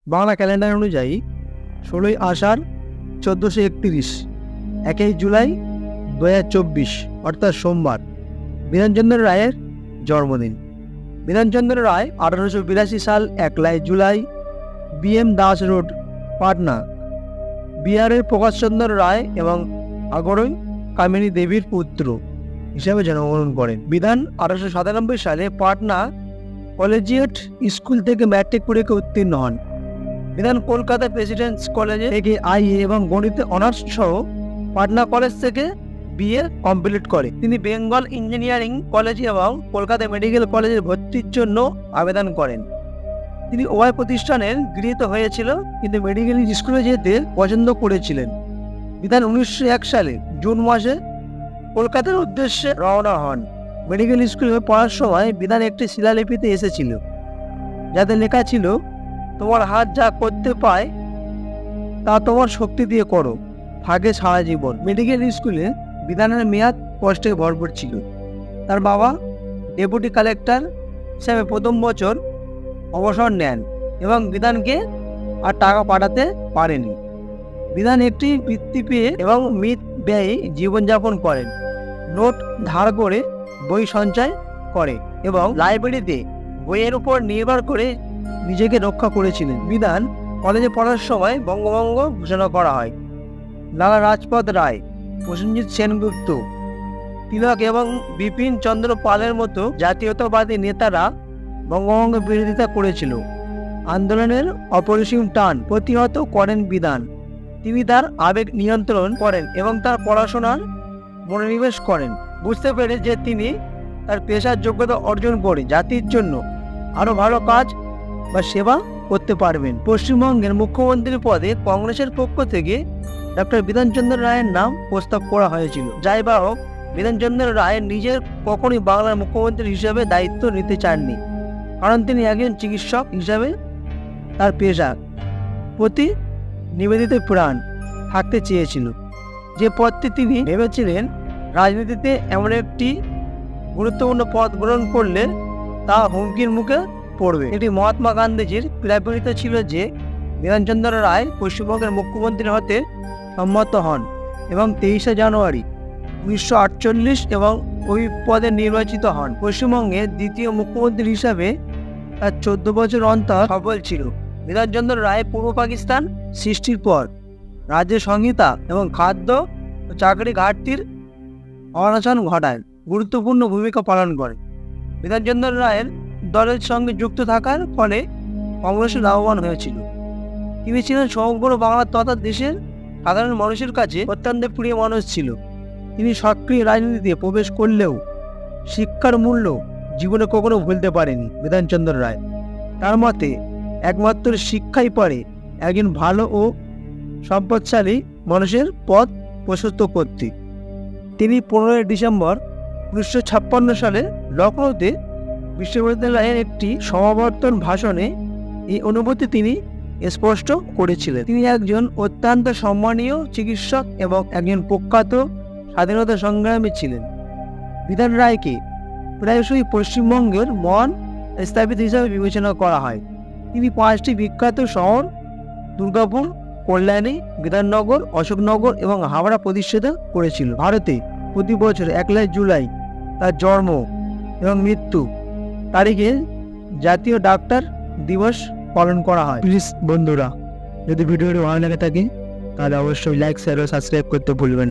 Bangla calendar অনুযায়ী 16ই আষাঢ় 1431, 1 জুলাই 2024 অর্থাৎ সোমবার বিধানচন্দ্র রায়ের জন্মদিন। বিধানচন্দ্র রায় 1882 সাল 1 জুলাই BM দাস রোড, পাটনা, বিহারের প্রকাশচন্দ্র রায় এবং আগরই কামিনী দেবীর পুত্র হিসাবে জন্মগ্রহণ করেন। বিধান 1897 সালে পাটনা কলেজিয়েট স্কুল থেকে ম্যাট্রিক পরীক্ষা উত্তীর্ণ হন। বিধান কলকাতা প্রেসিডেন্টস কলেজে থেকে IA এবং গণিতে অনার্স সহ পাটনা কলেজ থেকে BA কমপ্লিট করে। তিনি বেঙ্গল ইঞ্জিনিয়ারিং কলেজ এবং কলকাতা মেডিকেল কলেজের ভর্তির জন্য আবেদন করেন। তিনি উভয় প্রতিষ্ঠানের গৃহীত হয়েছিল, কিন্তু মেডিকেল স্কুলে যেতে পছন্দ করেছিলেন। বিধান 1901 সালে জুন মাসে কলকাতার উদ্দেশ্যে রওনা হন। মেডিকেল স্কুলে পড়ার সময় বিধান একটি শিলালিপিতে এসেছিল, যাতে লেখা ছিল, তোমার হাত যা করতে পায় তা তোমার শক্তি দিয়ে করো, থাকে সারা জীবন। মেডিকেল স্কুলে বিধানের মেয়াদ কষ্টে ভরপুর ছিল। তার বাবা ডেপুটি কালেক্টর হিসাবে প্রথম বছর অবসর নেন এবং বিধানকে আর টাকা পাঠাতে পারেনি। বিধান একটি বৃত্তি পেয়ে এবং মিত ব্যয়ে জীবনযাপন করেন। নোট ধার করে বই সঞ্চয় করে এবং লাইব্রেরিতে বইয়ের উপর নির্ভর করে নিজেকে রক্ষা করেছিলেন। বিধান কলেজে পড়ার সময় বঙ্গভঙ্গ ঘোষণা করা হয়। লালা রাজপথ রায়, প্রসেনজিৎ সেনগুপ্ত, তিলক এবং বিপিন চন্দ্র পালের মতো জাতীয়তাবাদী নেতারা বঙ্গভঙ্গের বিরোধিতা করেছিল। আন্দোলনের অপরিসীম টান প্রতিহত করেন বিধান। তিনি তার আবেগ নিয়ন্ত্রণ করেন এবং তার পড়াশোনার মনোনিবেশ করেন। বুঝতে পেরে যে তিনি তার পেশার যোগ্যতা অর্জন করে জাতির জন্য আরও ভালো কাজ বা সেবা করতে পারবেন। পশ্চিমবঙ্গের মুখ্যমন্ত্রী পদে কংগ্রেসের পক্ষ থেকে ডক্টর বিধানচন্দ্র রায়ের নাম প্রস্তাব করা হয়েছিল। যাই বা হোক, বিধানচন্দ্র রায় নিজের কখনই বাংলার মুখ্যমন্ত্রী হিসেবে দায়িত্ব নিতে চাননি, কারণ তিনি একজন চিকিৎসক হিসাবে তার পেশার প্রতি নিবেদিত প্রাণ থাকতে চেয়েছিল। যে পদটি তিনি ভেবেছিলেন রাজনীতিতে এমন একটি গুরুত্বপূর্ণ পদ গ্রহণ করলে তা হুমকির মুখে পড়বে। এটি মহাত্মা গান্ধীজির প্রায়োরিত ছিল যে বিধানচন্দ্র রায় পশ্চিমবঙ্গের মুখ্যমন্ত্রী হতে সম্মত হন এবং 23শে জানুয়ারি 1948 এবং ওই পদে নির্বাচিত হন। পশ্চিমবঙ্গের দ্বিতীয় মুখ্যমন্ত্রী হিসাবে তার 14 বছর অন্তর সফল ছিল। বিধানচন্দ্র রায় পূর্ব পাকিস্তান সৃষ্টির পর রাজ্য সংহিতা এবং খাদ্য ও চাকরি ঘাটতির অনশন ঘটায় গুরুত্বপূর্ণ ভূমিকা পালন করে। বিধানচন্দ্র রায়ের দলের সঙ্গে যুক্ত থাকার ফলে কংগ্রেসের লাভবান হয়েছিল। তিনি ছিলেন সমগ্র বাংলা তথা দেশের সাধারণ মানুষের কাছে অত্যন্ত প্রিয় মানুষ ছিল। তিনি সক্রিয় রাজনীতিতে প্রবেশ করলেও শিক্ষার মূল্য জীবনে কখনো ভুলতে পারেনি বিধানচন্দ্র রায়। তার মতে একমাত্র শিক্ষাই পারে একজন ভালো ও সম্পদশালী মানুষের পথ প্রশস্ত করতে। তিনি 15 ডিসেম্বর 1956 সালে লখনৌতে বিশ্ববিদ্যালয়ের একটি সমাবর্তন ভাষণে এই অনুভূতি তিনি স্পষ্ট করেছিলেন। তিনি একজন অত্যন্ত সম্মানীয় চিকিৎসক এবং একজন প্রখ্যাত স্বাধীনতা সংগ্রামী ছিলেন। বিধান রায়কে প্রায়শই পশ্চিমবঙ্গের মহান স্থপতি হিসাবে বিবেচনা করা হয়। তিনি 5টি বিখ্যাত শহর দুর্গাপুর, কল্যাণী, বিধাননগর, অশোকনগর এবং হাওড়া প্রতিষ্ঠা করেছিল। ভারতে প্রতি বছর 1 জুলাই তার জন্ম এবং মৃত্যু তারিখে জাতীয় ডাক্তার দিবস পালন করা হয়। প্লিজ বন্ধুরা, যদি ভিডিওটি ভালো লেগে থাকে তাহলে অবশ্যই লাইক, শেয়ার ও সাবস্ক্রাইব করতে ভুলবেন না।